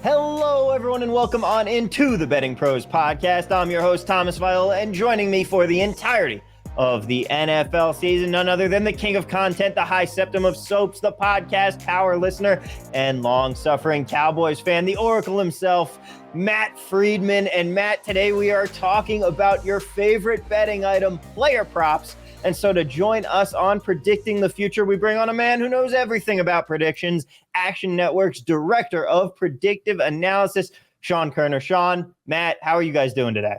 Hello, everyone, and welcome on into the Betting Pros podcast. I'm your host, Thomas Viola, and joining me for the entirety of the NFL season, none other than the king of content, the high septum of soaps, the podcast power listener, and long-suffering Cowboys fan, the Oracle himself, Matt Freedman. And Matt, today we are talking about your favorite betting item, player props. And so to join us on Predicting the Future, we bring on a man who knows everything about predictions, Action Network's director of predictive analysis, Sean Koerner. Sean, Matt, how are you guys doing today?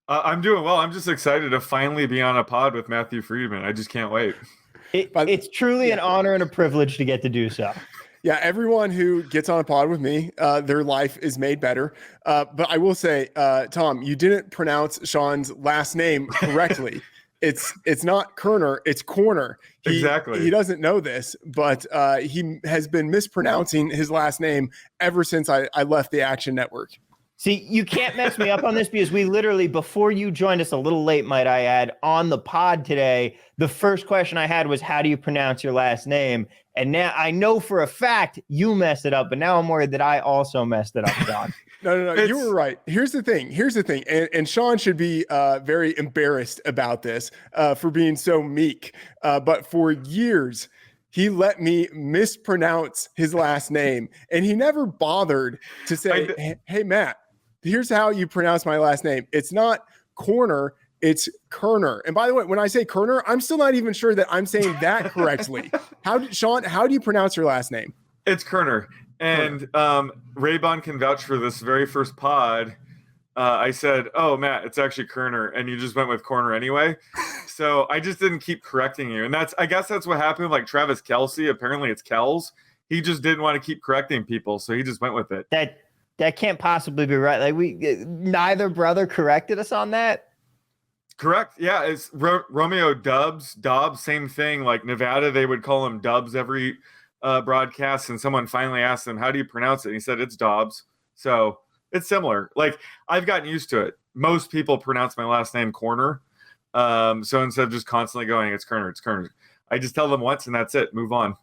I'm doing well. I'm just excited to finally be on a pod with Matthew Freedman. I just can't wait. It's truly an honor and a privilege to get to do so. Yeah, everyone who gets on a pod with me, their life is made better. But I will say, Tom, you didn't pronounce Sean's last name correctly. It's not Koerner, it's Koerner. Exactly. He doesn't know this, but he has been mispronouncing his last name ever since I left the Action Network. See, you can't mess me up on this because we literally, before you joined us a little late, might I add, on the pod today, the first question I had was, how do you pronounce your last name? And now I know for a fact you messed it up, but now I'm worried that I also messed it up, John. No, you were right. Here's the thing. And Sean should be very embarrassed about this for being so meek. But for years, he let me mispronounce his last name, and he never bothered to say, hey, Matt, here's how you pronounce my last name. It's not Koerner, it's Koerner. And by the way, when I say Koerner, I'm still not even sure that I'm saying that correctly. Sean, how do you pronounce your last name? It's Koerner. And Raybon can vouch for this very first pod. I said, oh, Matt, it's actually Koerner. And you just went with Koerner anyway. So I just didn't keep correcting you. And I guess that's what happened with like Travis Kelce. Apparently it's Kells. He just didn't want to keep correcting people. So he just went with it. That can't possibly be right. Like neither brother corrected us on that. Correct. Yeah, it's Romeo Dobbs, same thing. Like Nevada, they would call him Dubs every broadcast, and someone finally asked him, how do you pronounce it? And he said, it's Dobbs. So it's similar. Like I've gotten used to it. Most people pronounce my last name Koerner. So instead of just constantly going, it's Koerner. I just tell them once and that's it. Move on.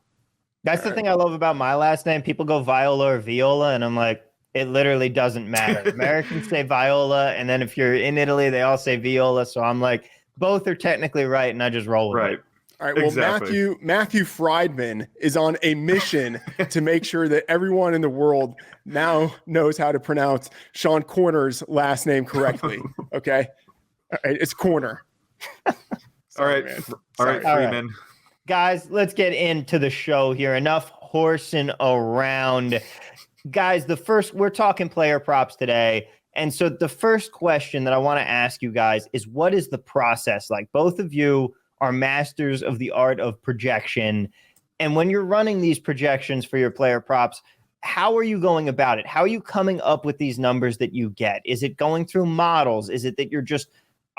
That's the thing I love about my last name. People go Viola or Viola, and I'm like, it literally doesn't matter. Americans say Viola, and then if you're in Italy, they all say Viola. So I'm like, both are technically right, and I just roll with it. All right. Well, exactly. Matthew Freedman is on a mission to make sure that everyone in the world now knows how to pronounce Sean Koerner's last name correctly. Okay. All right. It's Koerner. Sorry, all right, Freeman. Right. Guys, let's get into the show here. Enough horsing around. Guys, we're talking player props today. And so the first question that I want to ask you guys is, what is the process like? Both of you are masters of the art of projection. And when you're running these projections for your player props, how are you going about it? How are you coming up with these numbers that you get? Is it going through models? Is it that you're just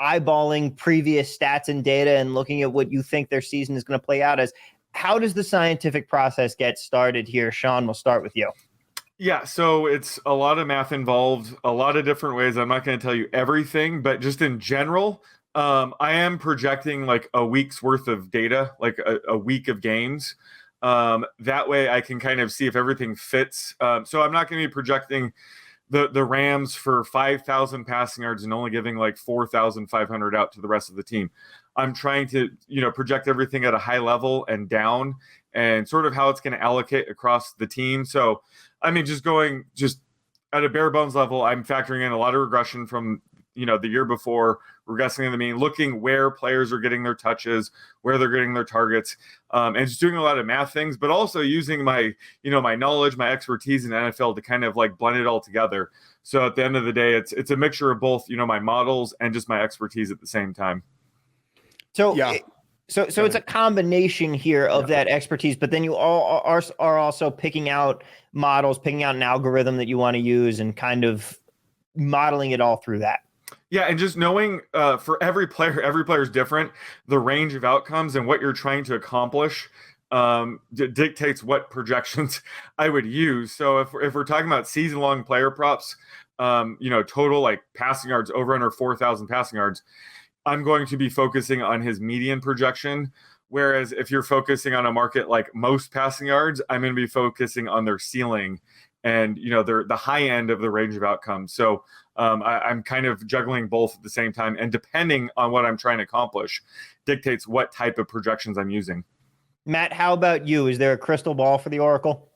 eyeballing previous stats and data and looking at what you think their season is going to play out as? How does the scientific process get started here? Sean, we'll start with you. Yeah, so it's a lot of math involved, a lot of different ways. I'm not going to tell you everything, but just in general, I am projecting like a week's worth of data, like a week of games. That way I can kind of see if everything fits. So I'm not going to be projecting the Rams for 5,000 passing yards and only giving like 4,500 out to the rest of the team. I'm trying to, project everything at a high level and down and sort of how it's going to allocate across the team. So, I mean, just at a bare bones level, I'm factoring in a lot of regression from, the year before, regressing in the mean, looking where players are getting their touches, where they're getting their targets, and just doing a lot of math things, but also using my, my knowledge, my expertise in NFL to kind of like blend it all together. So at the end of the day, it's a mixture of both, my models and just my expertise at the same time. So, yeah. So it's a combination here of that expertise, but then you all are also picking out models, picking out an algorithm that you want to use and kind of modeling it all through that. Yeah, and just knowing for every player is different. The range of outcomes and what you're trying to accomplish dictates what projections I would use. So if we're talking about season-long player props, total like passing yards over under 4,000 passing yards, I'm going to be focusing on his median projection. Whereas if you're focusing on a market like most passing yards, I'm going to be focusing on their ceiling and they're the high end of the range of outcomes. So I'm kind of juggling both at the same time, and depending on what I'm trying to accomplish dictates what type of projections I'm using. Matt, how about you? Is there a crystal ball for the Oracle?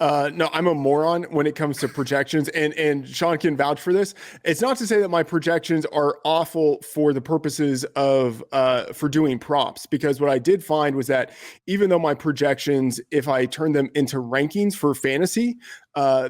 No, I'm a moron when it comes to projections, and Sean can vouch for this. It's not to say that my projections are awful for the purposes of for doing props, because what I did find was that even though my projections, if I turned them into rankings for fantasy,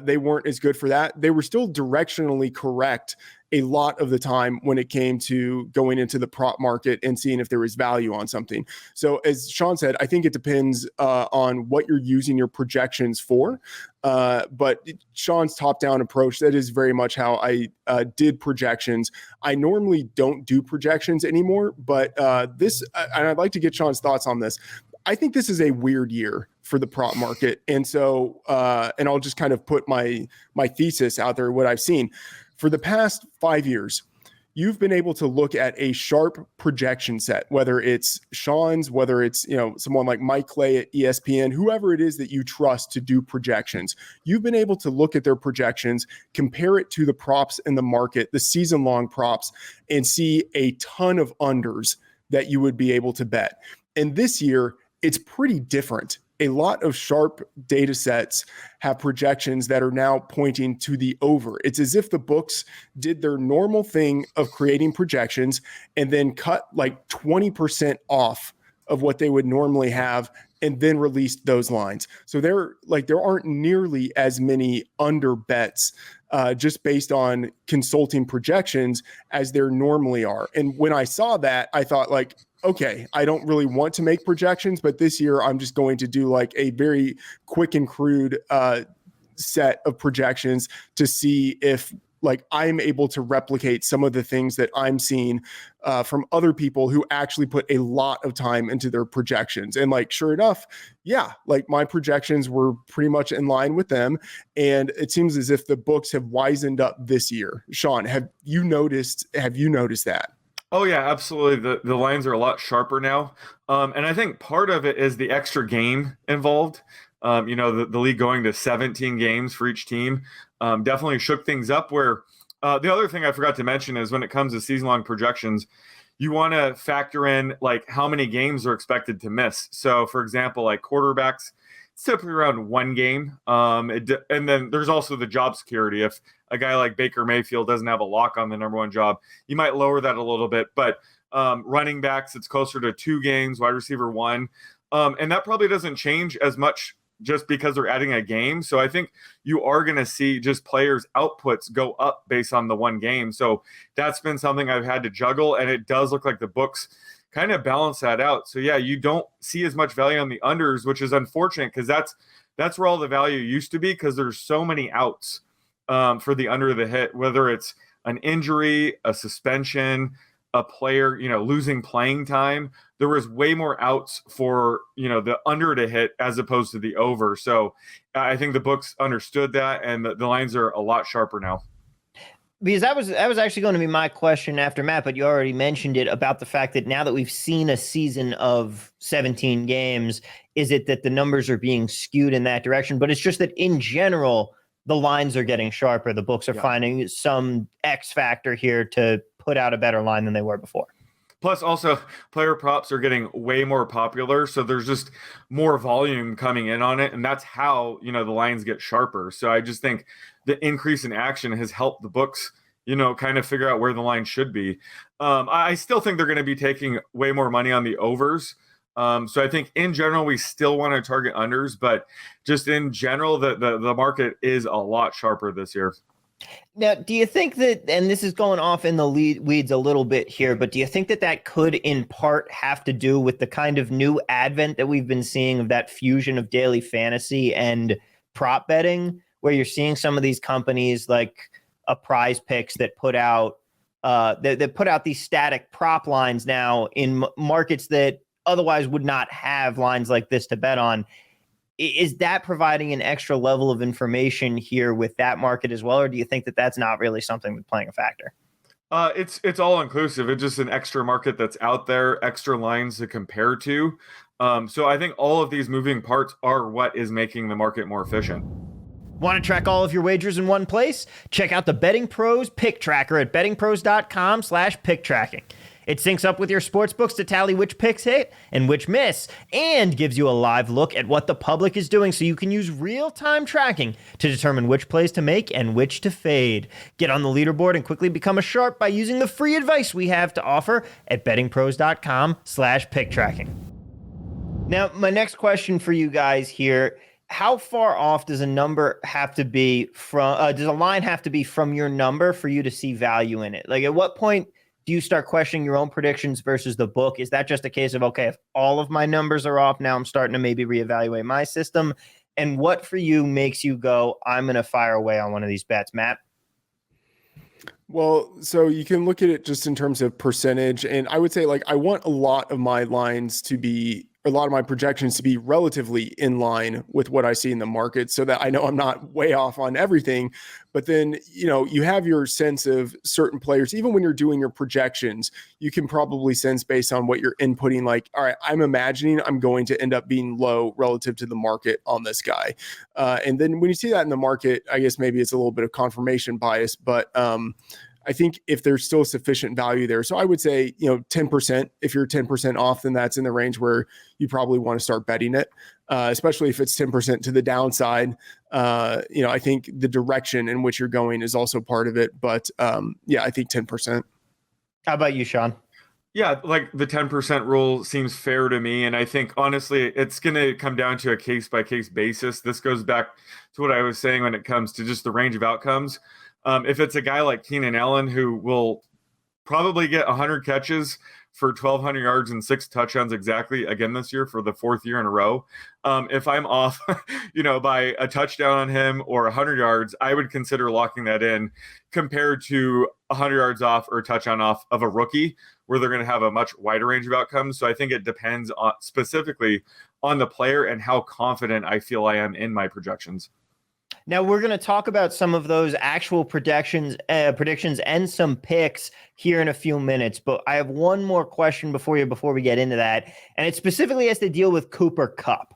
they weren't as good for that. They were still directionally correct a lot of the time when it came to going into the prop market and seeing if there was value on something. So as Sean said, I think it depends on what you're using your projections for. But Sean's top-down approach, that is very much how I did projections. I normally don't do projections anymore, but and I'd like to get Sean's thoughts on this. I think this is a weird year for the prop market. And so, and I'll just kind of put my thesis out there, what I've seen. For the past 5 years, you've been able to look at a sharp projection set, whether it's Sean's, whether it's someone like Mike Clay at ESPN, whoever it is that you trust to do projections. You've been able to look at their projections, compare it to the props in the market, the season-long props, and see a ton of unders that you would be able to bet. And this year, it's pretty different. A lot of sharp data sets have projections that are now pointing to the over. It's as if the books did their normal thing of creating projections and then cut like 20% off of what they would normally have and then released those lines. So there aren't nearly as many under bets just based on consulting projections as there normally are. And when I saw that, I thought okay, I don't really want to make projections, but this year I'm just going to do like a very quick and crude set of projections to see if I'm able to replicate some of the things that I'm seeing from other people who actually put a lot of time into their projections. And sure enough, yeah, my projections were pretty much in line with them. And it seems as if the books have wisened up this year. Sean, have you noticed that? Oh yeah, absolutely. The lines are a lot sharper now. And I think part of it is the extra game involved. The league going to 17 games for each team definitely shook things up, where the other thing I forgot to mention is when it comes to season-long projections, you want to factor in how many games are expected to miss. So for example, quarterbacks, it's typically around one game. And then there's also the job security. If a guy like Baker Mayfield doesn't have a lock on the number one job, you might lower that a little bit. But running backs, it's closer to 2 games, wide receiver 1. And that probably doesn't change as much just because they're adding a game. So I think you are going to see just players' outputs go up based on the one game. So that's been something I've had to juggle, and it does look like the books kind of balance that out. So yeah, you don't see as much value on the unders, which is unfortunate because that's where all the value used to be, because there's so many outs for the under the hit, whether it's an injury, a suspension, a player, losing playing time. There was way more outs for, the under to hit as opposed to the over. So I think the books understood that, and the lines are a lot sharper now. Because that was actually going to be my question after Matt, but you already mentioned it about the fact that now that we've seen a season of 17 games, is it that the numbers are being skewed in that direction? But it's just that in general, the lines are getting sharper. The books are finding some X factor here to put out a better line than they were before. Plus, also, player props are getting way more popular, so there's just more volume coming in on it, and that's how, the lines get sharper. So I just think the increase in action has helped the books, kind of figure out where the line should be. I still think they're going to be taking way more money on the overs. So I think in general, we still want to target unders, but just in general, the market is a lot sharper this year. Now, do you think that, and this is going off in the weeds a little bit here, but do you think that could in part have to do with the kind of new advent that we've been seeing of that fusion of daily fantasy and prop betting, where you're seeing some of these companies like a Prize Picks that put out these static prop lines now in markets that otherwise would not have lines like this to bet on? Is that providing an extra level of information here with that market as well, or do you think that that's not really something that's playing a factor? It's all inclusive. It's just an extra market that's out there, extra lines to compare to. So I think all of these moving parts are what is making the market more efficient. Want to track all of your wagers in one place? Check out the Betting Pros Pick Tracker at bettingpros.com/pick tracking. It syncs up with your sportsbooks to tally which picks hit and which miss, and gives you a live look at what the public is doing so you can use real-time tracking to determine which plays to make and which to fade. Get on the leaderboard and quickly become a sharp by using the free advice we have to offer at bettingpros.com/pick tracking. Now, my next question for you guys here: how far off does a number have to be from? Does a line have to be from your number for you to see value in it? Like, at what point do you start questioning your own predictions versus the book? Is that just a case of, okay, if all of my numbers are off, now I'm starting to maybe reevaluate my system? And what for you makes you go, I'm going to fire away on one of these bets, Matt? Well, so you can look at it just in terms of percentage. And I would say, like, I want a lot of my lines to be, a lot of my projections to be relatively in line with what I see in the market so that I know I'm not way off on everything. But then, you know, you have your sense of certain players. Even when you're doing your projections, you can probably sense based on what you're inputting, like, all right, I'm imagining I'm going to end up being low relative to the market on this guy. And then when you see that in the market, I guess maybe it's a little bit of confirmation bias, but I think if there's still sufficient value there. So I would say, you know, 10%, if you're 10% off, then that's in the range where you probably want to start betting it, especially if it's 10% to the downside. You know, I think the direction in which you're going is also part of it. But yeah, I think 10%. How about you, Sean? Yeah, like the 10% rule seems fair to me. And I think, honestly, it's going to come down to a case-by-case basis. This goes back to what I was saying when it comes to just the range of outcomes. If it's a guy like Keenan Allen, who will probably get 100 catches for 1,200 yards and 6 touchdowns exactly again this year for the 4th year in a row, if I'm off, you know, by a touchdown on him or 100 yards, I would consider locking that in compared to 100 yards off or a touchdown off of a rookie, where they're going to have a much wider range of outcomes. So I think it depends on specifically on the player and how confident I feel I am in my projections. Now we're going to talk about some of those actual predictions and some picks here in a few minutes. But I have one more question before we get into that. And it specifically has to deal with Cooper Kupp.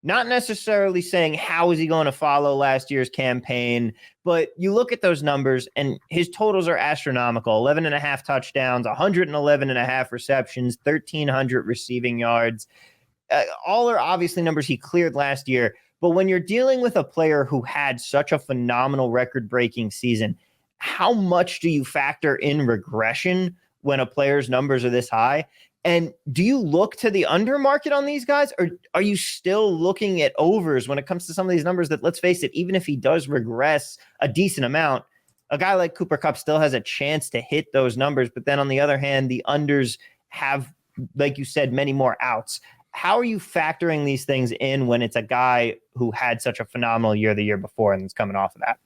Not necessarily saying how is he going to follow last year's campaign, but you look at those numbers and his totals are astronomical. 11.5 touchdowns, 111.5 receptions, 1,300 receiving yards. All are obviously numbers he cleared last year. But when you're dealing with a player who had such a phenomenal record-breaking season, how much do you factor in regression when a player's numbers are this high? And do you look to the under market on these guys, or are you still looking at overs when it comes to some of these numbers that, let's face it, even if he does regress a decent amount, a guy like Cooper Kupp still has a chance to hit those numbers. But then on the other hand, the unders have, like you said, many more outs. How are you factoring these things in when it's a guy who had such a phenomenal year the year before and is coming off of that?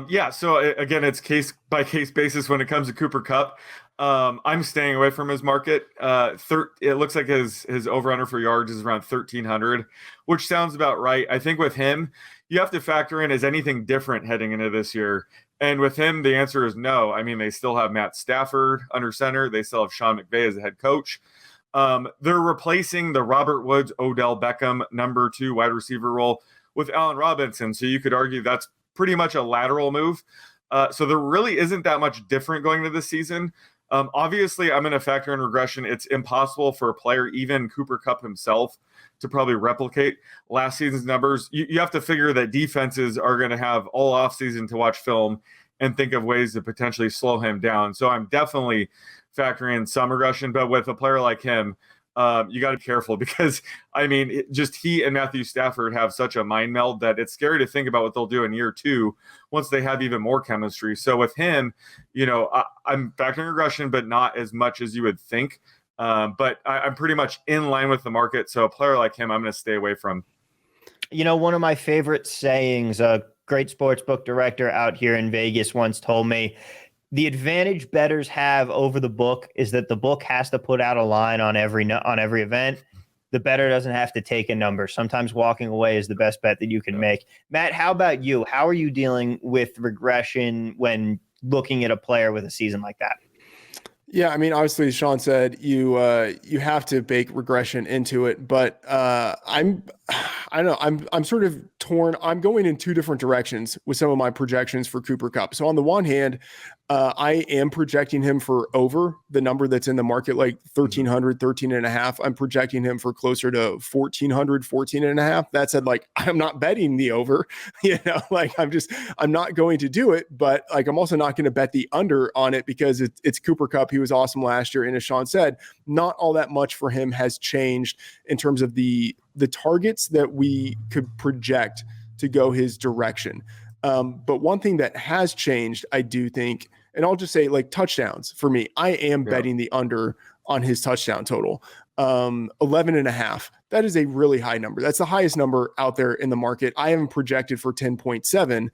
Yeah, so again, it's case by case basis when it comes to Cooper Kupp. I'm staying away from his market. It looks like his over-under for yards is around 1,300, which sounds about right. I think with him, you have to factor in, is anything different heading into this year? And with him, the answer is no. I mean, they still have Matt Stafford under center. They still have Sean McVay as the head coach. They're replacing the Robert Woods, Odell Beckham number 2 wide receiver role with Allen Robinson. So you could argue that's pretty much a lateral move. So there really isn't that much different going into this season. Obviously, I'm going to factor in regression. It's impossible for a player, even Cooper Kupp himself, to probably replicate last season's numbers. You have to figure that defenses are going to have all offseason to watch film and think of ways to potentially slow him down. So I'm definitely factoring in some regression, but with a player like him, you got to be careful because, I mean, just he and Matthew Stafford have such a mind meld that it's scary to think about what they'll do in year 2 once they have even more chemistry. So with him, you know, I'm factoring regression, but not as much as you would think. But I'm pretty much in line with the market. So a player like him, I'm going to stay away from. You know, one of my favorite sayings, a great sportsbook director out here in Vegas once told me, the advantage bettors have over the book is that the book has to put out a line on every event. The bettor doesn't have to take a number. Sometimes walking away is the best bet that you can make. Matt, how about you? How are you dealing with regression when looking at a player with a season like that? Yeah, I mean, obviously, as Sean said, you have to bake regression into it, but I don't know, I'm sort of torn. I'm going in two different directions with some of my projections for Cooper Kupp. So on the one hand, I am projecting him for over the number that's in the market, like 1,300, 13 and a half. I'm projecting him for closer to 1,400, 14 and a half. That said, like, I'm not betting the over, like I'm not going to do it, but like, I'm also not going to bet the under on it because it's Cooper Kupp. He was awesome last year. And as Sean said, not all that much for him has changed in terms of the targets that we could project to go his direction. But one thing that has changed, I do think, and I'll just say, like, touchdowns for me, I am betting the under on his touchdown total. 11 and a half. That is a really high number. That's the highest number out there in the market. I am projected for 10.7,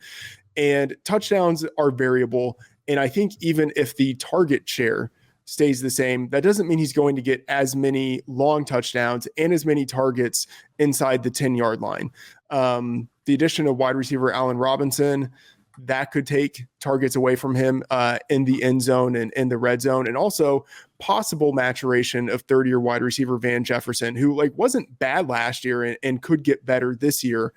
and touchdowns are variable. And I think even if the target share stays the same, that doesn't mean he's going to get as many long touchdowns and as many targets inside the 10-yard line. The addition of wide receiver Allen Robinson, that could take targets away from him in the end zone and in the red zone, and also possible maturation of third-year wide receiver Van Jefferson, who like wasn't bad last year and could get better this year.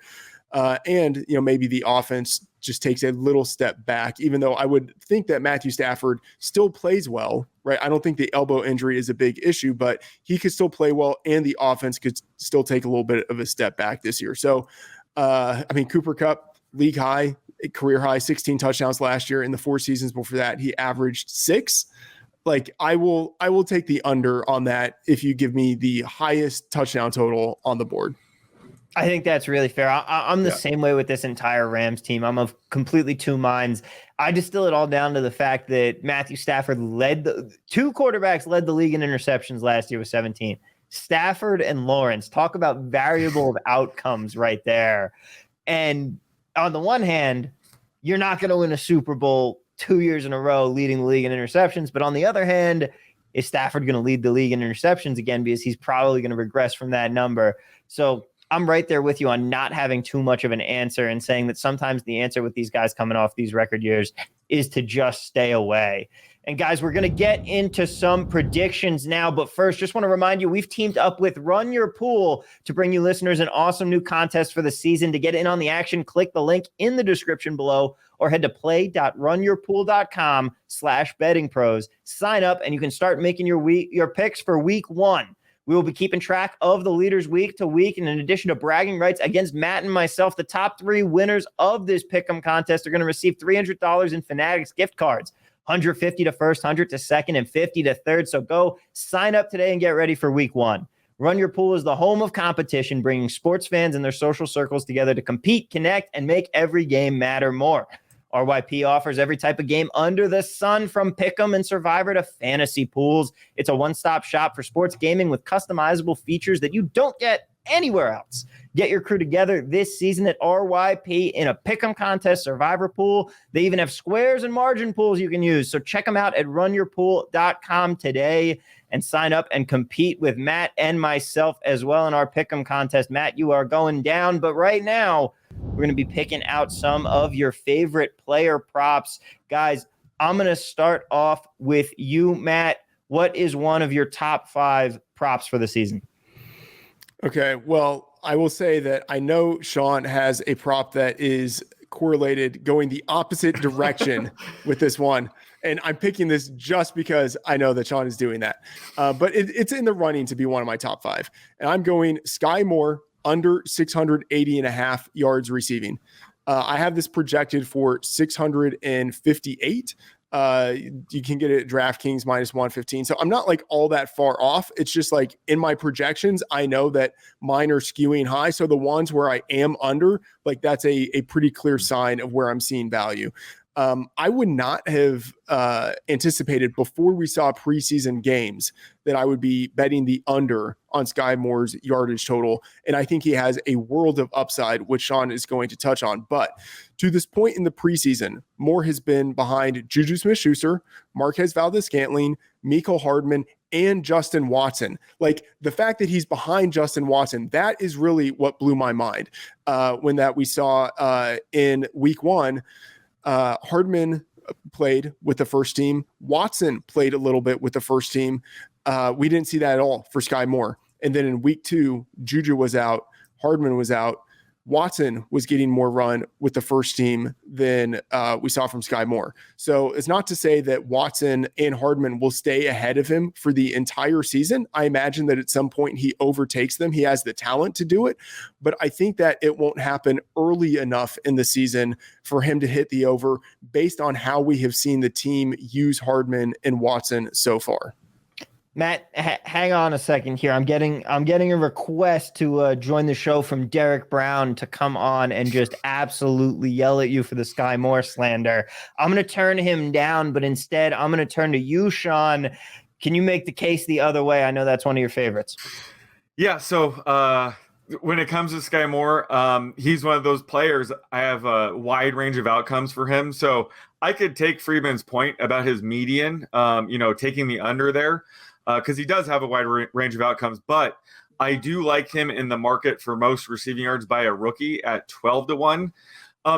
And maybe the offense just takes a little step back, even though I would think that Matthew Stafford still plays well, right? I don't think the elbow injury is a big issue, but he could still play well, and the offense could still take a little bit of a step back this year. So, I mean, Cooper Kupp, league high, career high, 16 touchdowns last year. In the 4 seasons before that, he averaged 6. Like, I will take the under on that if you give me the highest touchdown total on the board. I think that's really fair. I'm the same way with this entire Rams team. I'm of completely two minds. I distill it all down to the fact that Matthew Stafford two quarterbacks led the league in interceptions last year with 17. Stafford and Lawrence. Talk about variable of outcomes right there. And on the one hand, you're not going to win a Super Bowl 2 years in a row leading the league in interceptions. But on the other hand, is Stafford going to lead the league in interceptions again? Because he's probably going to regress from that number. So I'm right there with you on not having too much of an answer and saying that sometimes the answer with these guys coming off these record years is to just stay away. And guys, we're going to get into some predictions now. But first, just want to remind you, we've teamed up with Run Your Pool to bring you listeners an awesome new contest for the season. To get in on the action, click the link in the description below or head to play.runyourpool.com/bettingpros. Sign up and you can start making your picks for week 1. We will be keeping track of the leaders week to week. And in addition to bragging rights against Matt and myself, the top 3 winners of this pick'em contest are going to receive $300 in Fanatics gift cards. 150 to first, 100 to second, and 50 to third. So go sign up today and get ready for week 1. Run Your Pool is the home of competition, bringing sports fans and their social circles together to compete, connect, and make every game matter more. RYP offers every type of game under the sun, from Pick'em and Survivor to fantasy pools. It's a one-stop shop for sports gaming with customizable features that you don't get anywhere else. Get your crew together this season at RYP in a Pick'em contest, Survivor pool. They even have squares and margin pools you can use. So check them out at runyourpool.com today and sign up and compete with Matt and myself as well in our Pick'em contest. Matt, you are going down, but right now we're going to be picking out some of your favorite player props. Guys, I'm going to start off with you, Matt. What is one of your top 5 props for the season? Okay, well, I will say that I know Sean has a prop that is correlated going the opposite direction with this one. And I'm picking this just because I know that Sean is doing that. But it's in the running to be one of my top 5. And I'm going Skyy Moore under 680 and a half yards receiving. I have this projected for 658. You can get it at DraftKings minus 115. So I'm not like all that far off. It's just like in my projections, I know that mine are skewing high. So the ones where I am under, like that's a pretty clear sign of where I'm seeing value. I would not have anticipated before we saw preseason games that I would be betting the under on Skyy Moore's yardage total. And I think he has a world of upside, which Sean is going to touch on. But to this point in the preseason, Moore has been behind Juju Smith-Schuster, Marquez Valdes-Scantling, Mecole Hardman, and Justin Watson. Like the fact that he's behind Justin Watson, that is really what blew my mind when that we saw in week 1. Hardman played with the first team. Watson played a little bit with the first team. We didn't see that at all for Skyy Moore. And then in week 2, Juju was out, Hardman was out. Watson was getting more run with the first team than we saw from Skyy Moore. So it's not to say that Watson and Hardman will stay ahead of him for the entire season. I imagine that at some point he overtakes them. He has the talent to do it, but I think that it won't happen early enough in the season for him to hit the over based on how we have seen the team use Hardman and Watson so far. Matt, hang on a second here. I'm getting a request to join the show from Derek Brown to come on and just absolutely yell at you for the Skyy Moore slander. I'm going to turn him down, but instead I'm going to turn to you, Sean. Can you make the case the other way? I know that's one of your favorites. Yeah. So when it comes to Skyy Moore, he's one of those players. I have a wide range of outcomes for him. So I could take Freedman's point about his median, taking the under there. Because he does have a wide range of outcomes, but I do like him in the market for most receiving yards by a rookie at 12-1,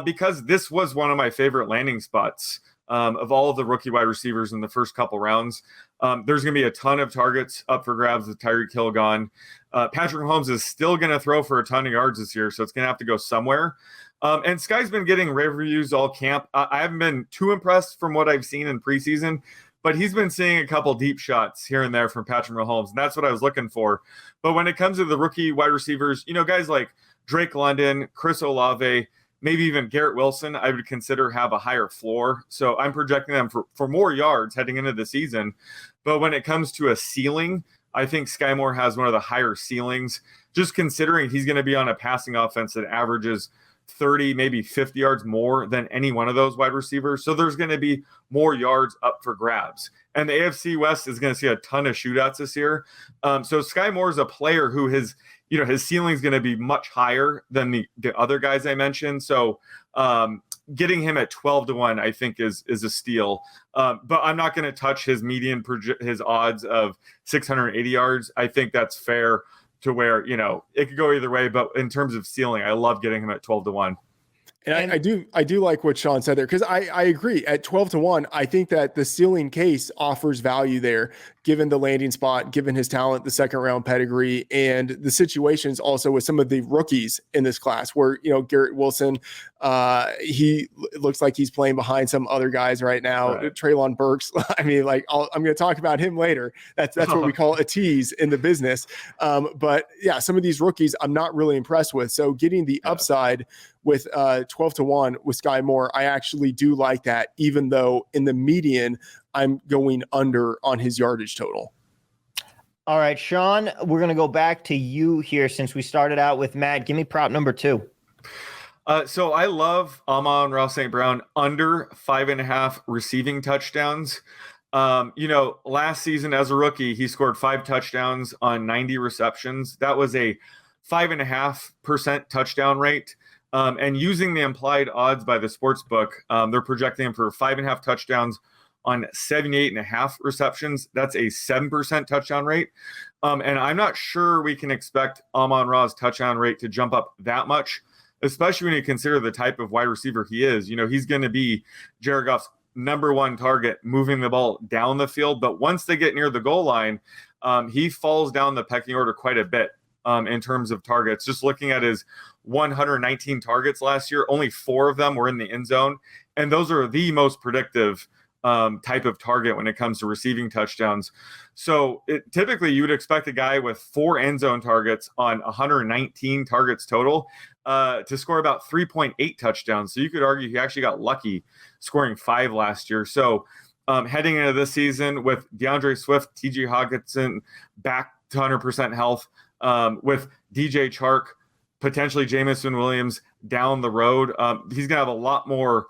because this was one of my favorite landing spots of all of the rookie wide receivers in the first couple rounds. There's going to be a ton of targets up for grabs with Tyreek Hill gone. Patrick Mahomes is still going to throw for a ton of yards this year, so it's going to have to go somewhere. And Skyy's been getting rave reviews all camp. I haven't been too impressed from what I've seen in preseason, but he's been seeing a couple deep shots here and there from Patrick Mahomes, and that's what I was looking for. But when it comes to the rookie wide receivers, guys like Drake London, Chris Olave, maybe even Garrett Wilson, I would consider have a higher floor. So I'm projecting them for more yards heading into the season. But when it comes to a ceiling, I think Skyy Moore has one of the higher ceilings, just considering he's going to be on a passing offense that averages 30, maybe 50 yards more than any one of those wide receivers. So there's going to be more yards up for grabs. And the AFC West is going to see a ton of shootouts this year. So Skyy Moore is a player who his ceiling is going to be much higher than the other guys I mentioned. So getting him at 12-1, I think is a steal. But I'm not going to touch his median, his odds of 680 yards. I think that's fair to where, it could go either way, but in terms of ceiling, I love getting him at 12-1. And I do like what Sean said there, because I agree at 12-1. I think that the ceiling case offers value there, given the landing spot, given his talent, the second round pedigree, and the situations also with some of the rookies in this class where, Garrett Wilson, he looks like he's playing behind some other guys right now. Right. Treylon Burks. I mean, I'm going to talk about him later. That's what we call a tease in the business. But yeah, some of these rookies I'm not really impressed with. So getting the upside with 12-1 with Skyy Moore, I actually do like that, even though in the median, I'm going under on his yardage total. All right, Sean, we're going to go back to you here since we started out with Matt. Give me prop number 2. So I love Amon-Ra St Brown under 5.5 receiving touchdowns. Last season as a rookie, he scored 5 touchdowns on 90 receptions. That was a 5.5% touchdown rate. And using the implied odds by the sports book, they're projecting him for 5.5 touchdowns on 78.5 receptions. That's a 7% touchdown rate. And I'm not sure we can expect Amon-Ra's touchdown rate to jump up that much, especially when you consider the type of wide receiver he is. He's going to be Jared Goff's number one target, moving the ball down the field. But once they get near the goal line, he falls down the pecking order quite a bit in terms of targets. Just looking at his 119 targets last year, only 4 of them were in the end zone. And those are the most predictive type of target when it comes to receiving touchdowns. So typically you would expect a guy with 4 end zone targets on 119 targets total to score about 3.8 touchdowns. So you could argue he actually got lucky scoring 5 last year. So heading into this season with DeAndre Swift, TJ Hawkinson back to 100% health, with DJ Chark, potentially Jameson Williams down the road, he's going to have a lot more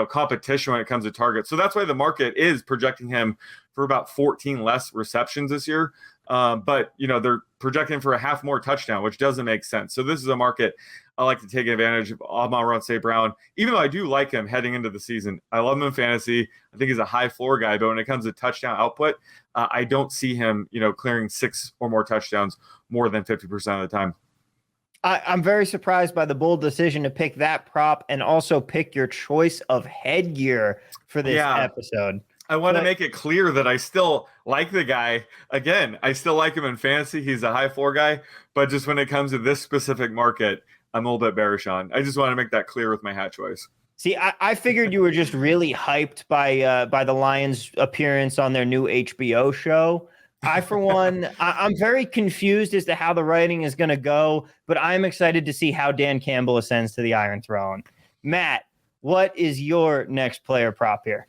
competition when it comes to targets. So that's why the market is projecting him for about 14 less receptions this year. But they're projecting for a half more touchdown, which doesn't make sense. So this is a market I like to take advantage of Amon-Ra St Brown, even though I do like him heading into the season. I love him in fantasy. I think he's a high floor guy, but when it comes to touchdown output, I don't see him, clearing 6 or more touchdowns more than 50% of the time. I'm very surprised by the bold decision to pick that prop and also pick your choice of headgear for this episode. I want to make it clear that I still like the guy. Again, I still like him in fantasy. He's a high floor guy, but just when it comes to this specific market, I'm a little bit bearish on. I just want to make that clear with my hat choice. See, I figured you were just really hyped by the Lions' appearance on their new HBO show. For one, I'm very confused as to how the writing is going to go, but I'm excited to see how Dan Campbell ascends to the Iron Throne. Matt, what is your next player prop here?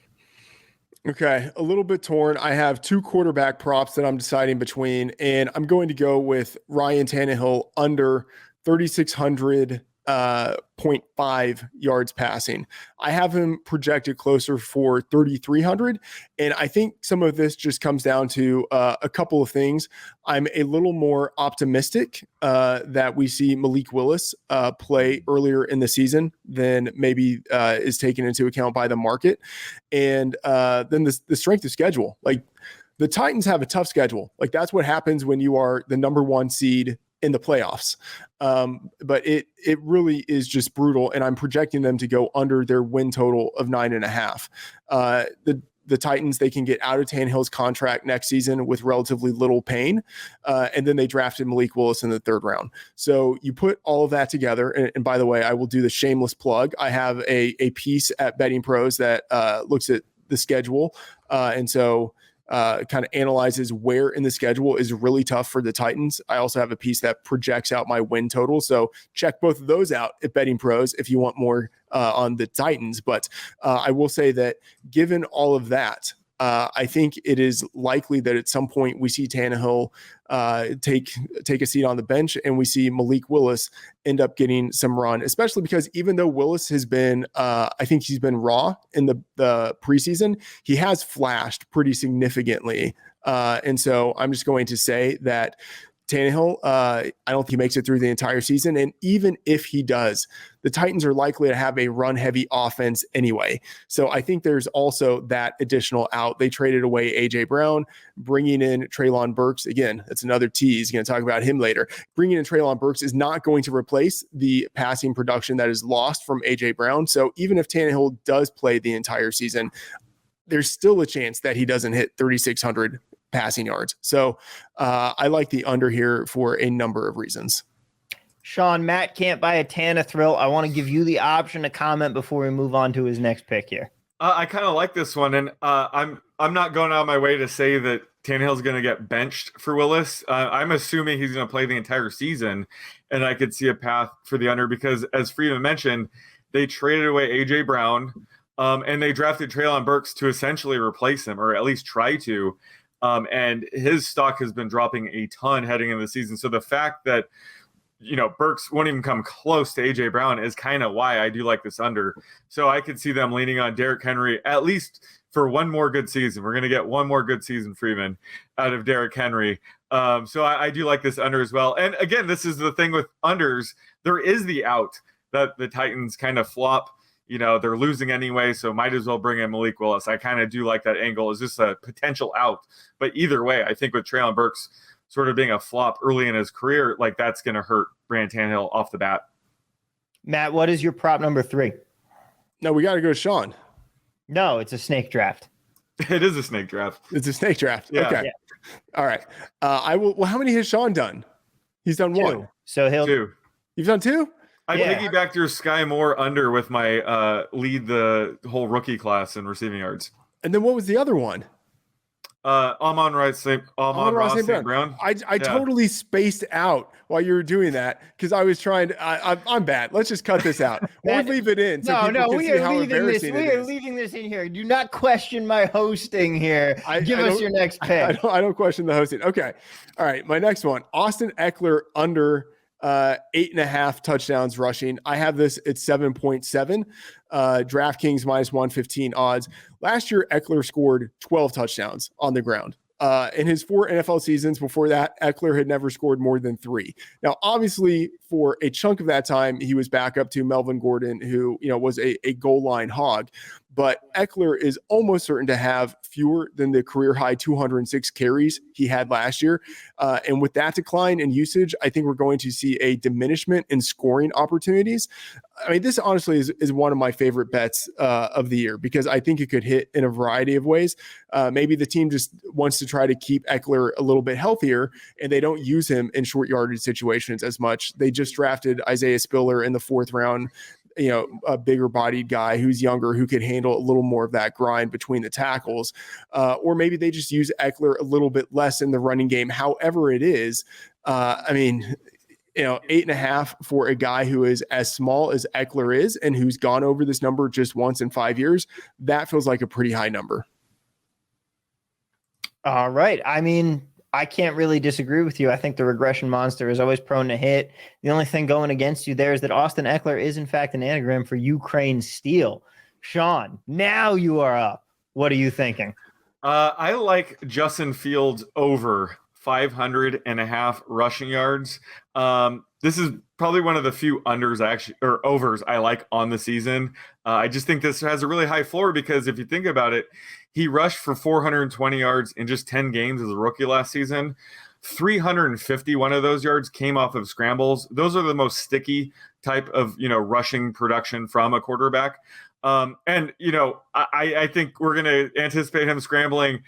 Okay, a little bit torn. I have two quarterback props that I'm deciding between, and I'm going to go with Ryan Tannehill under 3,600.5 yards passing. I have him projected closer for 3,300, and I think some of this just comes down to a couple of things. I'm a little more optimistic that we see Malik Willis play earlier in the season than maybe is taken into account by the market, and then the strength of schedule. Like, the Titans have a tough schedule. Like, that's what happens when you are the number one seed in the playoffs. But it really is just brutal. And I'm projecting them to go under their win total of 9.5. The Titans, they can get out of Tannehill's contract next season with relatively little pain. And then they drafted Malik Willis in the third round. So you put all of that together. And by the way, I will do the shameless plug. I have a piece at Betting Pros that looks at the schedule. And so kind of analyzes where in the schedule is really tough for the Titans. I also have a piece that projects out my win total. So check both of those out at Betting Pros if you want more on the Titans. But I will say that given all of that, I think it is likely that at some point we see Tannehill take a seat on the bench, and we see Malik Willis end up getting some run, especially because even though Willis has been, I think he's been raw in the preseason, he has flashed pretty significantly. And so I'm just going to say that Tannehill, I don't think he makes it through the entire season. And even if he does, the Titans are likely to have a run-heavy offense anyway. So I think there's also that additional out. They traded away A.J. Brown, bringing in Treylon Burks. Again, that's another tease. Going to talk about him later. Bringing in Treylon Burks is not going to replace the passing production that is lost from A.J. Brown. So even if Tannehill does play the entire season, there's still a chance that he doesn't hit 3,600 passing yards. So I like the under here for a number of reasons. Sean, Matt can't buy a Tana thrill. I want to give you the option to comment before we move on to his next pick here. I kind of like this one, and I'm not going out of my way to say that Tannehill's going to get benched for Willis. I'm assuming he's going to play the entire season, and I could see a path for the under because, as Freedman mentioned, they traded away A.J. Brown, and they drafted Treylon Burks to essentially replace him, or at least try to. And his stock has been dropping a ton heading into the season. So the fact that, Burks won't even come close to A.J. Brown is kind of why I do like this under. So I could see them leaning on Derrick Henry at least for one more good season. We're going to get one more good season, Freeman, out of Derrick Henry. So I do like this under as well. And again, this is the thing with unders. There is the out that the Titans kind of flop. They're losing anyway, so might as well bring in Malik Willis. I kind of do like that angle. It's just a potential out. But either way, I think with Treylon Burks sort of being a flop early in his career, like that's going to hurt Ryan Tannehill off the bat. Matt, what is your prop number 3? No, we got to go to Sean. No, it's a snake draft. It is a snake draft. It's a snake draft. Yeah. Okay. Yeah. All right. I will. Well, how many has Sean done? He's done 2. one. So he'll 2. You've done 2? I piggybacked your Skyy Moore under with my lead the whole rookie class in receiving yards. And then what was the other one? Amon-Ra St Brown. I totally spaced out while you were doing that because I was trying to. I'm bad. Let's just cut this out. We'll leave it in. So we are leaving this in here. Do not question my hosting here. Give us your next pick. I don't question the hosting. Okay. All right. My next one: Austin Ekeler under 8.5 touchdowns rushing. I have this at 7.7. DraftKings minus 115 odds. Last year, Ekeler scored 12 touchdowns on the ground. In his 4 NFL seasons before that, Ekeler had never scored more than 3. Now, obviously, for a chunk of that time, he was back up to Melvin Gordon, who, was a goal line hog. But Ekeler is almost certain to have fewer than the career high 206 carries he had last year. And with that decline in usage, I think we're going to see a diminishment in scoring opportunities. I mean, this honestly is one of my favorite bets of the year, because I think it could hit in a variety of ways. Maybe the team just wants to try to keep Ekeler a little bit healthier, and they don't use him in short yardage situations as much. They just drafted Isaiah Spiller in the 4th round, a bigger bodied guy who's younger, who could handle a little more of that grind between the tackles. Or maybe they just use Ekeler a little bit less in the running game. However it is, 8.5 for a guy who is as small as Ekeler is and who's gone over this number just once in 5 years, that feels like a pretty high number. All right. I mean, I can't really disagree with you. I think the regression monster is always prone to hit. The only thing going against you there is that Austin Ekeler is in fact an anagram for Ukraine steel. Sean, now you are up. What are you thinking? I like Justin Fields over 500.5 rushing yards. This is probably one of the few overs I like on the season. I just think this has a really high floor, because if you think about it, he rushed for 420 yards in just 10 games as a rookie last season. 351 of those yards came off of scrambles. Those are the most sticky type of, rushing production from a quarterback. I think we're going to anticipate him scrambling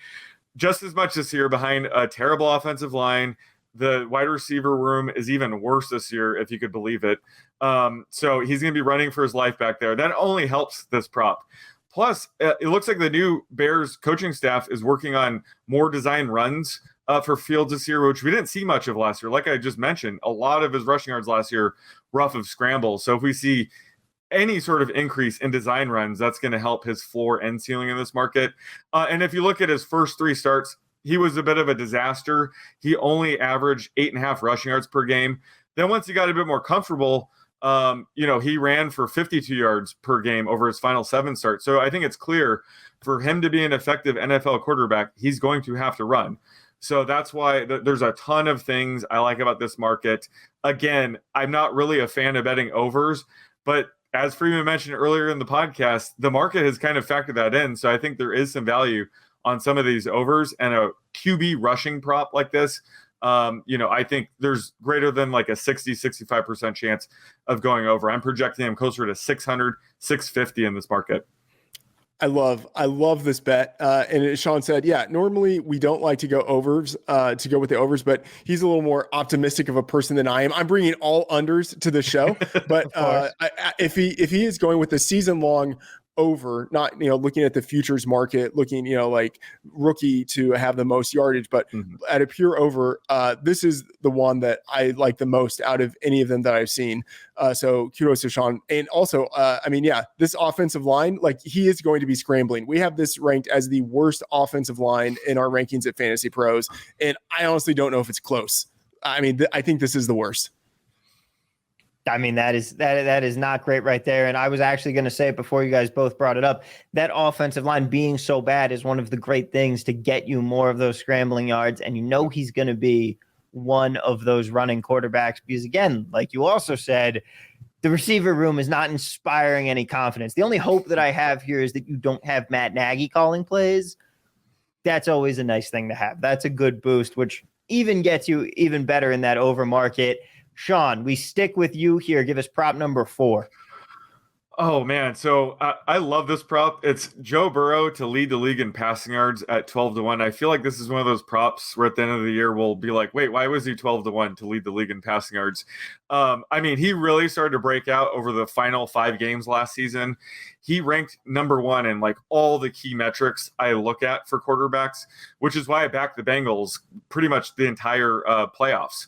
just as much this year behind a terrible offensive line. The wide receiver room is even worse this year, if you could believe it. So he's going to be running for his life back there. That only helps this prop. Plus, it looks like the new Bears coaching staff is working on more design runs for Fields this year, which we didn't see much of last year. Like I just mentioned, a lot of his rushing yards last year were off of scrambles. So if we see any sort of increase in design runs, that's going to help his floor and ceiling in this market. And if you look at his first 3 starts, he was a bit of a disaster. He only averaged 8.5 rushing yards per game. Then once he got a bit more comfortable, he ran for 52 yards per game over his final 7 starts. So I think it's clear for him to be an effective NFL quarterback, he's going to have to run. So that's why there's a ton of things I like about this market. Again, I'm not really a fan of betting overs, but as Freeman mentioned earlier in the podcast, the market has kind of factored that in. So I think there is some value on some of these overs, and a QB rushing prop like this. I think there's greater than like a 60-65% chance of going over. I'm projecting him closer to 600, 650 in this market. I love this bet. And as Sean said, normally we don't like to go overs, to go with the overs, but he's a little more optimistic of a person than I am. I'm bringing all unders to the show, but if he is going with the season long over, not, looking at the futures market, looking, like rookie to have the most yardage, but at a pure over, this is the one that I like the most out of any of them that I've seen. So kudos to Sean. And also, this offensive line, like, he is going to be scrambling. We have this ranked as the worst offensive line in our rankings at Fantasy Pros. And I honestly don't know if it's close. I think this is the worst. That is not great right there. And I was actually going to say it before you guys both brought it up, that offensive line being so bad is one of the great things to get you more of those scrambling yards. And he's going to be one of those running quarterbacks, because again, like you also said, the receiver room is not inspiring any confidence. The only hope that I have here is that you don't have Matt Nagy calling plays. That's always a nice thing to have. That's a good boost, which even gets you even better in that over market. Sean, we stick with you here. Give us prop number 4. Oh, man. So I love this prop. It's Joe Burrow to lead the league in passing yards at 12-1. I feel like this is one of those props where at the end of the year we'll be like, wait, why was he 12-1 to lead the league in passing yards? He really started to break out over the final 5 games last season. He ranked number 1 in like all the key metrics I look at for quarterbacks, which is why I backed the Bengals pretty much the entire playoffs.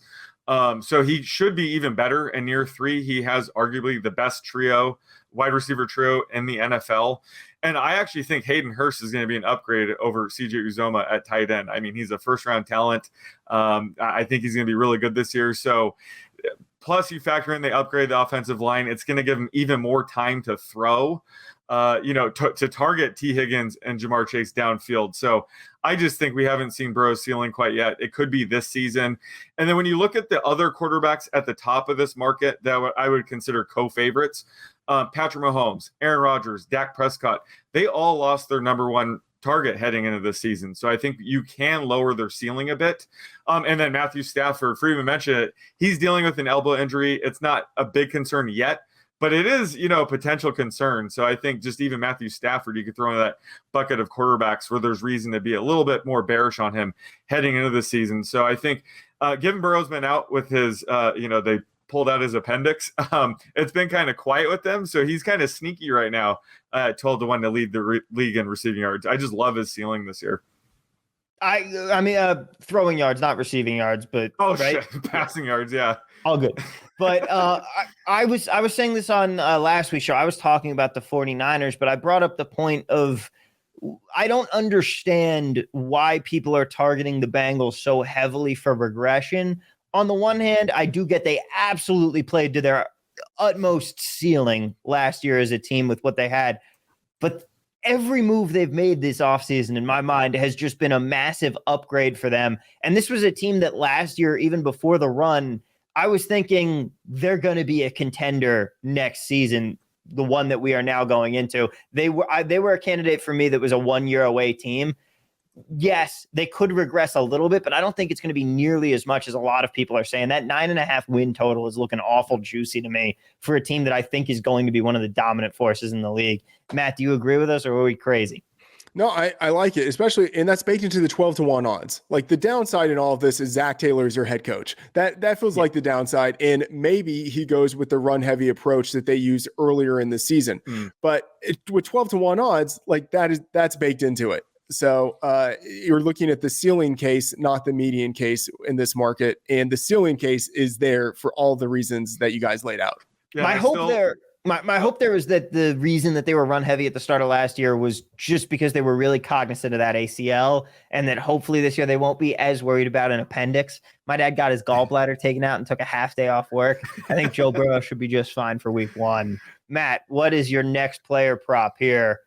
So he should be even better in year 3. He has arguably the best wide receiver trio in the NFL. And I actually think Hayden Hurst is going to be an upgrade over CJ Uzoma at tight end. He's a first round talent. I think he's going to be really good this year. So Plus, you factor in they upgrade the offensive line. It's going to give them even more time to throw, to target T. Higgins and Jamar Chase downfield. So I just think we haven't seen Burrow's ceiling quite yet. It could be this season. And then when you look at the other quarterbacks at the top of this market that I would consider co-favorites, Patrick Mahomes, Aaron Rodgers, Dak Prescott, they all lost their number one target heading into this season. So I think you can lower their ceiling a bit. And then Matthew Stafford, Freeman mentioned it, he's dealing with an elbow injury. It's not a big concern yet, but it is, a potential concern. So I think just even Matthew Stafford, you could throw in that bucket of quarterbacks where there's reason to be a little bit more bearish on him heading into the season. So I think given Burrow's been out with his, they pulled out his appendix. It's been kind of quiet with them. So he's kind of sneaky right now, 12-1 to lead the league in receiving yards. I just love his ceiling this year. I mean, throwing yards, not receiving yards, but shit. Passing yards. Yeah. All good. But I was saying this on last week's show. I was talking about the 49ers, but I brought up the point of I don't understand why people are targeting the Bengals so heavily for regression. On the one hand, I do get they absolutely played to their utmost ceiling last year as a team with what they had. But every move they've made this offseason, in my mind, has just been a massive upgrade for them. And this was a team that last year, even before the run, I was thinking they're going to be a contender next season, the one that we are now going into. They were a candidate for me that was a 1 year away team. Yes, they could regress a little bit, but I don't think it's going to be nearly as much as a lot of people are saying. That 9.5 win total is looking awful juicy to me for a team that I think is going to be one of the dominant forces in the league. Matt, do you agree with us, or are we crazy? No, I like it, especially, and that's baked into the 12-1 odds. Like, the downside in all of this is Zach Taylor is your head coach. That feels like the downside, and maybe he goes with the run-heavy approach that they used earlier in the season. But with 12-1 odds, like that's baked into it. So you're looking at the ceiling case, not the median case in this market, and the ceiling case is there for all the reasons that you guys laid out. Yeah, My hope there is that the reason that they were run heavy at the start of last year was just because they were really cognizant of that ACL, and that hopefully this year they won't be as worried about an appendix. My dad got his gallbladder taken out and took a half day off work. I think Joe Burrow should be just fine for week 1. Matt, what is your next player prop here?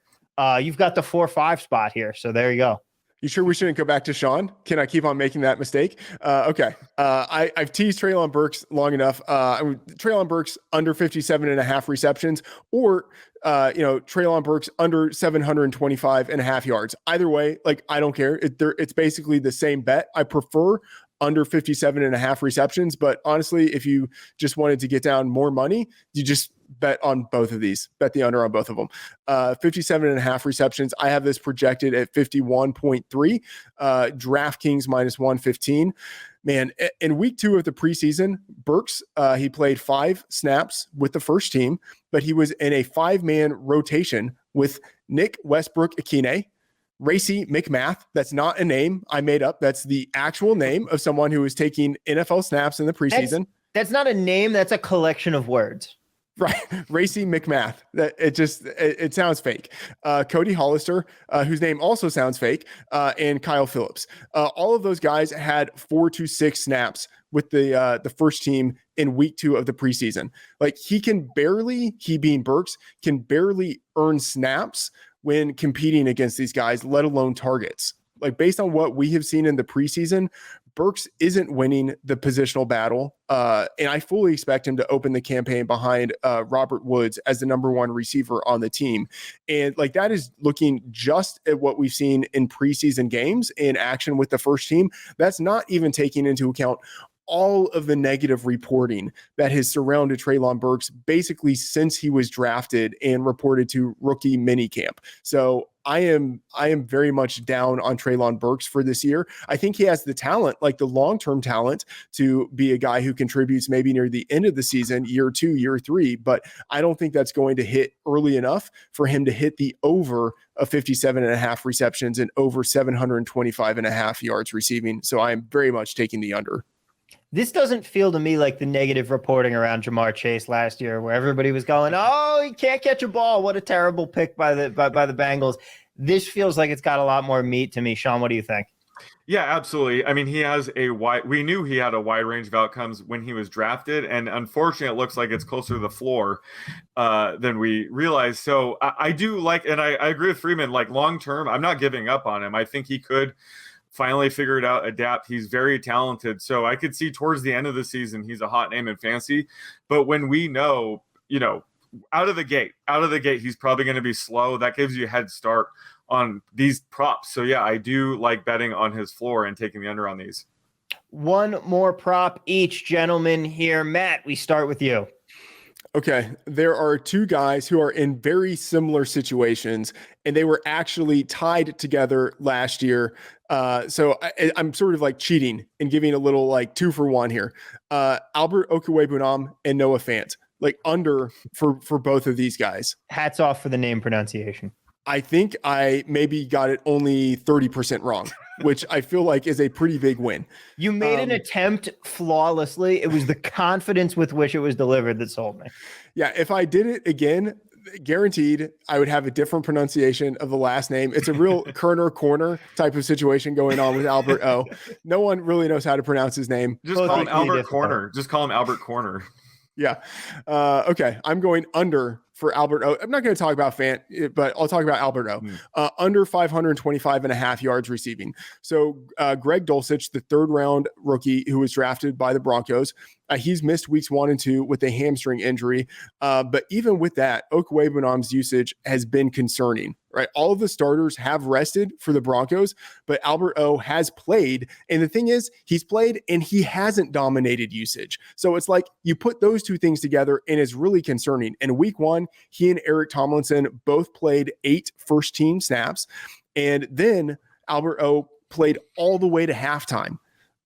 You've got the 4-5 spot here, so there you go. You sure we shouldn't go back to Sean? Can I keep on making that mistake? Okay. I've teased Treylon Burks long enough. Treylon Burks under 57.5 receptions, or Treylon Burks under 725.5 yards. Either way, like, I don't care. It's basically the same bet. I prefer under 57.5 receptions, but honestly, if you just wanted to get down more money, you just bet on both of these. Bet the under on both of them. 57.5 receptions. I have this projected at 51.3. DraftKings minus 115. Man, in week 2 of the preseason, Burks, he played 5 snaps with the first team, but he was in a 5-man rotation with Nick Westbrook-Ikhine, Racy McMath. That's not a name I made up. That's the actual name of someone who is taking NFL snaps in the preseason. That's not a name. That's a collection of words. Right. Racy McMath. It sounds fake. Cody Hollister, whose name also sounds fake, and Kyle Phillips. All of those guys had 4 to 6 snaps with the first team in week 2 of the preseason. Like, he being Burks, can barely earn snaps when competing against these guys, let alone targets. Like, based on what we have seen in the preseason, Burks isn't winning the positional battle, and I fully expect him to open the campaign behind Robert Woods as the number 1 receiver on the team. And like, that is looking just at what we've seen in preseason games in action with the first team. That's not even taking into account all of the negative reporting that has surrounded Treylon Burks basically since he was drafted and reported to rookie minicamp. So I am very much down on Treylon Burks for this year. I think he has the talent, like the long-term talent, to be a guy who contributes maybe near the end of the season, year 2, year 3, but I don't think that's going to hit early enough for him to hit the over of 57.5 receptions and over 725.5 yards receiving. So I am very much taking the under. This doesn't feel to me like the negative reporting around Jamar Chase last year, where everybody was going, "Oh, he can't catch a ball. What a terrible pick by the Bengals." This feels like it's got a lot more meat to me. Sean, what do you think? Yeah, absolutely. I mean, we knew he had a wide range of outcomes when he was drafted, and unfortunately, it looks like it's closer to the floor than we realized. So I do like, and I agree with Freeman, like long term, I'm not giving up on him. I think he could finally figure it out, adapt. He's very talented. So I could see towards the end of the season, he's a hot name in fantasy. But when we know, out of the gate, he's probably going to be slow. That gives you a head start on these props. So yeah, I do like betting on his floor and taking the under on these. One more prop each, gentlemen here. Matt, we start with you. Okay, there are two guys who are in very similar situations, and they were actually tied together last year. So I'm sort of like cheating and giving a little like 2-for-1 here. Albert Okwuegbunam and Noah Fant, like under for both of these guys. Hats off for the name pronunciation. I think I maybe got it only 30% wrong, which I feel like is a pretty big win. You made an attempt flawlessly. It was the confidence with which it was delivered that sold me. Yeah, if I did it again, guaranteed I would have a different pronunciation of the last name. It's a real Koerner corner type of situation going on with Albert O. No one really knows how to pronounce his name. Just call him Albert Corner. Just call him Albert Corner. Yeah. Okay. I'm going under for Albert O. I'm not going to talk about Fant, but I'll talk about Albert O. Under 525.5 yards receiving. So Greg Dulcich, the third round rookie who was drafted by the Broncos, he's missed weeks 1 and 2 with a hamstring injury. But even with that, Okwuegbunam's usage has been concerning, right? All of the starters have rested for the Broncos, but Albert O has played. And the thing is, he's played and he hasn't dominated usage. So it's like you put those two things together and it's really concerning. In week 1, he and Eric Tomlinson both played 8 first team snaps. And then Albert O played all the way to halftime.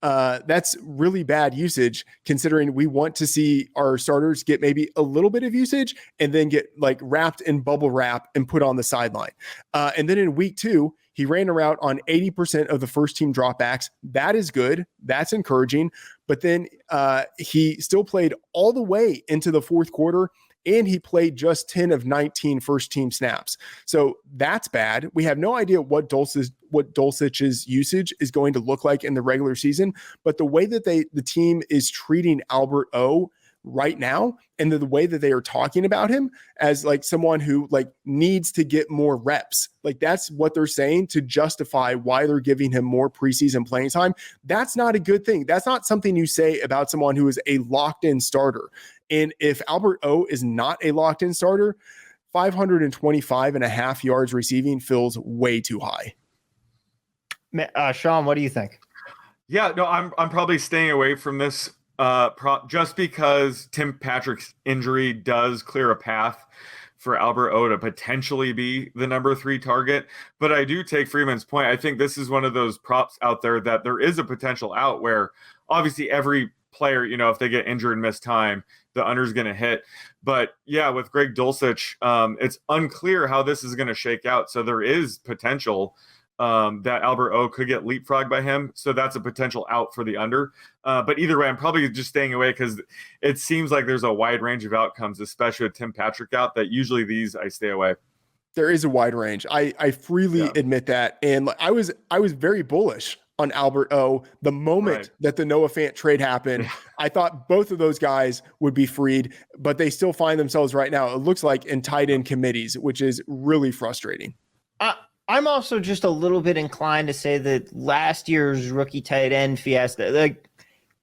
That's really bad usage considering we want to see our starters get maybe a little bit of usage and then get like wrapped in bubble wrap and put on the sideline. And then in week 2, he ran a route on 80% of the first team dropbacks. That is good. That's encouraging. But then he still played all the way into the fourth quarter, and he played just 10 of 19 first team snaps. So that's bad. We have no idea what Dulcich's usage is going to look like in the regular season, but the way that the team is treating Albert O right now, and the way that they are talking about him as like someone who like needs to get more reps, like that's what they're saying to justify why they're giving him more preseason playing time. That's not a good thing. That's not something you say about someone who is a locked in starter. And if Albert O is not a locked in starter, 525.5 yards receiving feels way too high. Sean, what do you think? Yeah, no, I'm probably staying away from this prop just because Tim Patrick's injury does clear a path for Albert O to potentially be the number 3 target. But I do take Freeman's point. I think this is one of those props out there that there is a potential out where obviously every player, if they get injured and miss time, the under's going to hit. But yeah, with Greg Dulcich, it's unclear how this is going to shake out. So there is potential that Albert O could get leapfrogged by him. So that's a potential out for the under. But either way, I'm probably just staying away because it seems like there's a wide range of outcomes, especially with Tim Patrick out, that usually these I stay away. There is a wide range. I freely admit that. And I was very bullish on Albert O the moment that the Noah Fant trade happened. I thought both of those guys would be freed, but they still find themselves right now, it looks like, in tight end committees, which is really frustrating. I'm also just a little bit inclined to say that last year's rookie tight end fiesta, like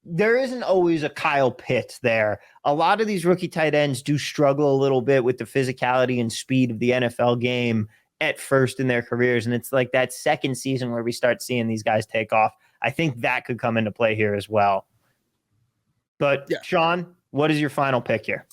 there isn't always a Kyle Pitts there. A lot of these rookie tight ends do struggle a little bit with the physicality and speed of the NFL game at first in their careers. And it's like that second season where we start seeing these guys take off. I think that could come into play here as well. But Sean, what is your final pick here?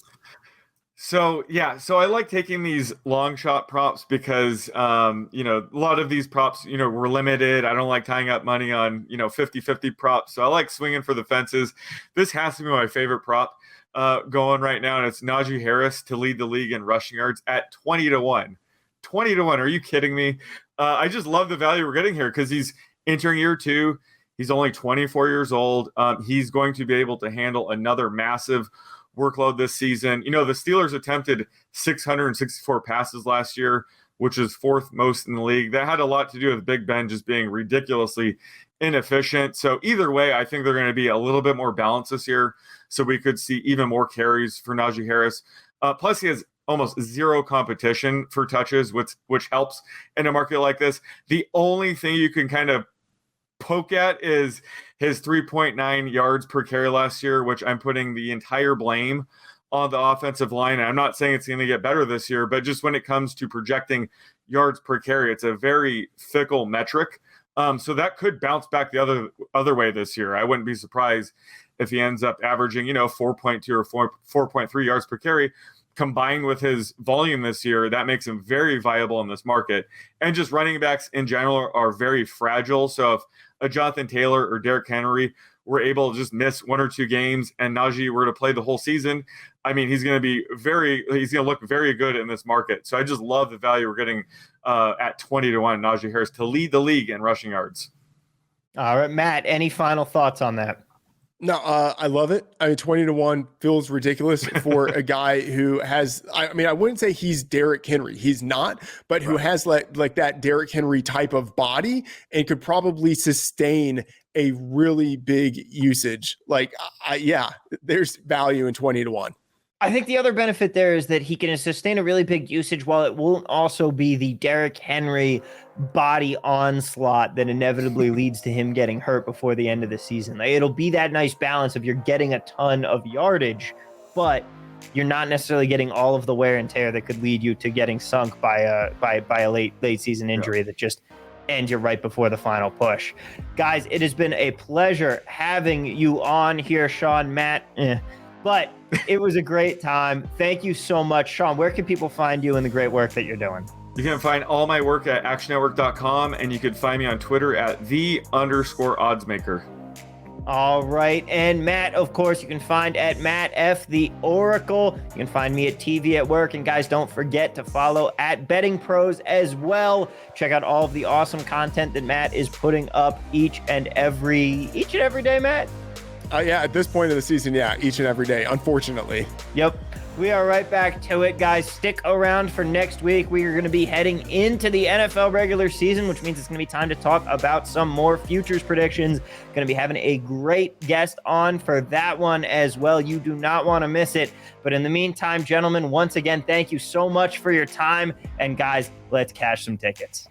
So I like taking these long shot props because, a lot of these props, were limited. I don't like tying up money on, 50-50 props. So I like swinging for the fences. This has to be my favorite prop going right now. And it's Najee Harris to lead the league in rushing yards at 20-1. 20-1. Are you kidding me? I just love the value we're getting here because he's entering year 2. He's only 24 years old. He's going to be able to handle another massive workload this season. The Steelers attempted 664 passes last year. which is 4th most in the league. That had a lot to do with Big Ben just being ridiculously inefficient. So either way, I think they're going to be a little bit more balanced this year. So we could see even more carries for Najee Harris. Plus, he has almost zero competition for touches, which helps in a market like this. The only thing you can kind of poke at is his 3.9 yards per carry last year, which I'm putting the entire blame on the offensive line. And I'm not saying it's going to get better this year, but just when it comes to projecting yards per carry, it's a very fickle metric. So that could bounce back the other way this year. I wouldn't be surprised if he ends up averaging, 4.2 or 4.3 yards per carry. Combined with his volume this year, that makes him very viable in this market. And just running backs in general are very fragile. So if a Jonathan Taylor or Derrick Henry were able to just miss 1 or 2 games and Najee were to play the whole season, I mean, he's going to look very good in this market. So I just love the value we're getting at 20-1 Najee Harris to lead the league in rushing yards. All right, Matt, any final thoughts on that? No, I love it. I mean, 20-1 feels ridiculous for a guy who has, I mean, I wouldn't say he's Derrick Henry. He's not, but who has like that Derrick Henry type of body and could probably sustain a really big usage. Like, there's value in 20-1. I think the other benefit there is that he can sustain a really big usage while it won't also be the Derrick Henry body onslaught that inevitably leads to him getting hurt before the end of the season. Like, it'll be that nice balance of you're getting a ton of yardage, but you're not necessarily getting all of the wear and tear that could lead you to getting sunk by a late season injury that just ends you right before the final push. Guys, it has been a pleasure having you on here, Sean, Matt. But it was a great time. Thank you so much. Sean, where can people find you and the great work that you're doing? You can find all my work at actionnetwork.com, and you can find me on Twitter at _oddsmaker. All right. And Matt, of course, you can find at Matt F. the Oracle. You can find me at TV at Work. And guys, don't forget to follow at Betting Pros as well. Check out all of the awesome content that Matt is putting up each and every day, Matt. At this point of the season, each and every day, unfortunately. Yep. We are right back to it, guys. Stick around for next week. We are going to be heading into the NFL regular season, which means it's going to be time to talk about some more futures predictions. Going to be having a great guest on for that one as well. You do not want to miss it. But in the meantime, gentlemen, once again, thank you so much for your time. And guys, let's cash some tickets.